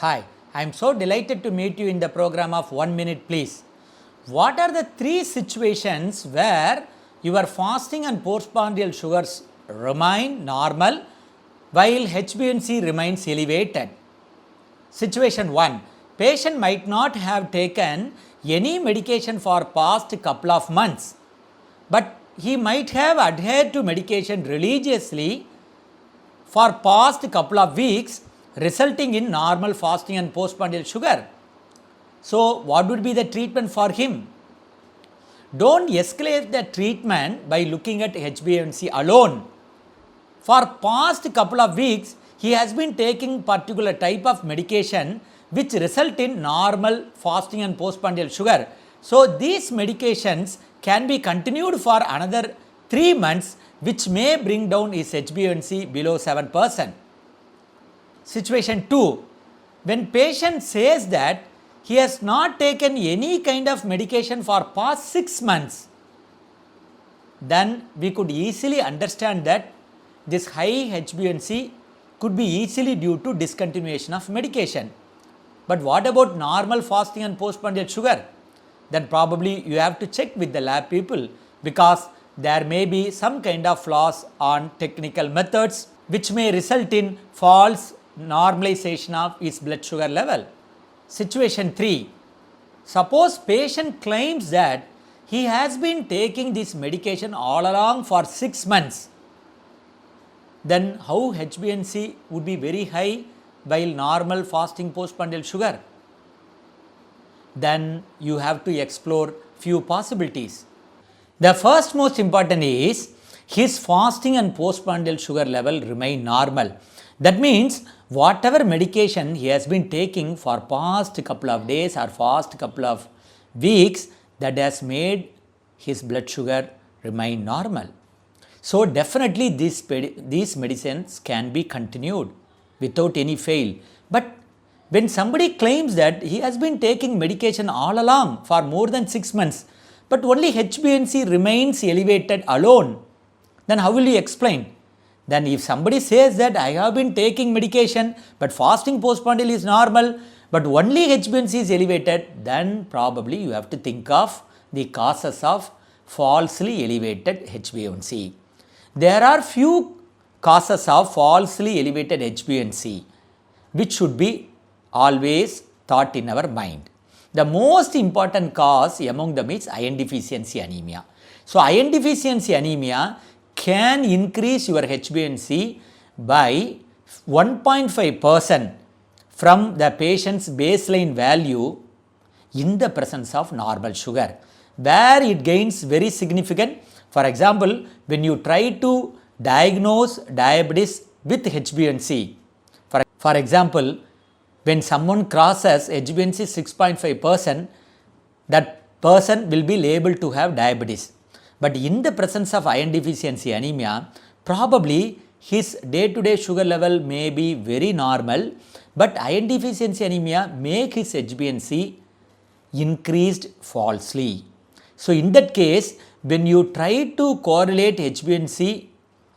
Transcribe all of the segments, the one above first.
Hi, I am so delighted to meet you in the program of 1 minute please. What are the 3 situations where your fasting and postprandial sugars remain normal while HbA1C remains elevated? Situation 1. Patient might not have taken any medication for past couple of months, but he might have adhered to medication religiously for past couple of weeks, resulting in normal fasting and postprandial sugar. So, what would be the treatment for him? Don't escalate the treatment by looking at HbA1C alone. For past couple of weeks, he has been taking particular type of medication which result in normal fasting and postprandial sugar. So, these medications can be continued for another 3 months, which may bring down his HbA1C below 7%. Situation 2. When patient says that he has not taken any kind of medication for past 6 months, then we could easily understand that this high HbA1C could be easily due to discontinuation of medication. But what about normal fasting and postprandial sugar? Then probably you have to check with the lab people, because there may be some kind of flaws on technical methods which may result in false normalization of his blood sugar level. Situation 3. Suppose patient claims that he has been taking this medication all along for 6 months. Then how HbA1C would be very high while normal fasting postprandial sugar? Then you have to explore few possibilities. The first most important is his fasting and postprandial sugar level remain normal. That means whatever medication he has been taking for past couple of days or past couple of weeks, that has made his blood sugar remain normal. So definitely these medicines can be continued without any fail. But when somebody claims that he has been taking medication all along for more than 6 months, but only HbA1C remains elevated alone, then how will you explain? Then if somebody says that I have been taking medication but fasting postprandial is normal, but only HbA1C is elevated, then probably you have to think of the causes of falsely elevated HbA1C. There are few causes of falsely elevated HbA1C which should be always thought in our mind. The most important cause among them is iron deficiency anemia. So, iron deficiency anemia can increase your HbA1C by 1.5% from the patient's baseline value in the presence of normal sugar, where it gains very significant. For example, when you try to diagnose diabetes with HbA1C, for example, when someone crosses HbA1C 6.5%, that person will be labeled to have diabetes. But in the presence of iron deficiency anemia, probably his day-to-day sugar level may be very normal, but iron deficiency anemia make his HbA1C increased falsely. So in that case, when you try to correlate HbA1C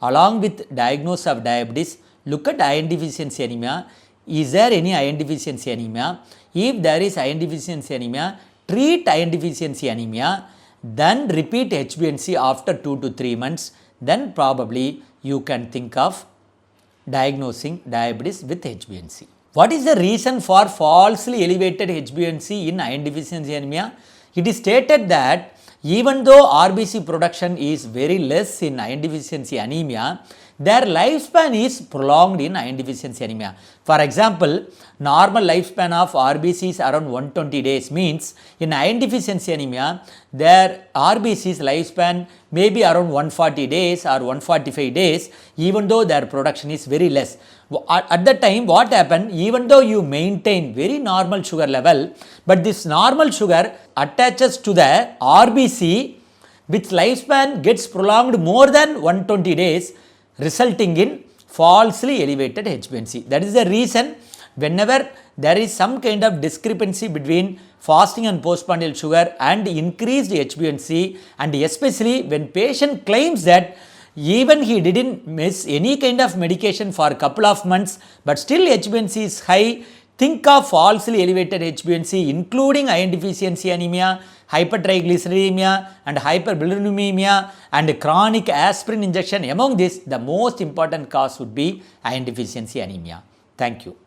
along with diagnosis of diabetes, look at iron deficiency anemia. Is there any iron deficiency anemia? If there is iron deficiency anemia, treat iron deficiency anemia, then repeat HbA1C after 2 to 3 months, then probably you can think of diagnosing diabetes with HbA1C. What is the reason for falsely elevated HbA1C in iron deficiency anemia? It is stated that even though RBC production is very less in iron deficiency anemia, their lifespan is prolonged in iron deficiency anemia. For example, normal lifespan of RBC is around 120 days, means in iron deficiency anemia, their RBC's lifespan may be around 140 days or 145 days, even though their production is very less. At that time, what happened? Even though you maintain very normal sugar level, but this normal sugar attaches to the RBC, which lifespan gets prolonged more than 120 days, resulting in falsely elevated HbA1C. That is the reason whenever there is some kind of discrepancy between fasting and postprandial sugar and increased HbA1C, and especially when patient claims that even he didn't miss any kind of medication for a couple of months, but still HbA1C is high, Think of falsely elevated HbA1C including iron deficiency anemia, hypertriglyceridemia and hyperbilirubinemia and chronic aspirin injection. Among this, the most important cause would be iron deficiency anemia. Thank you.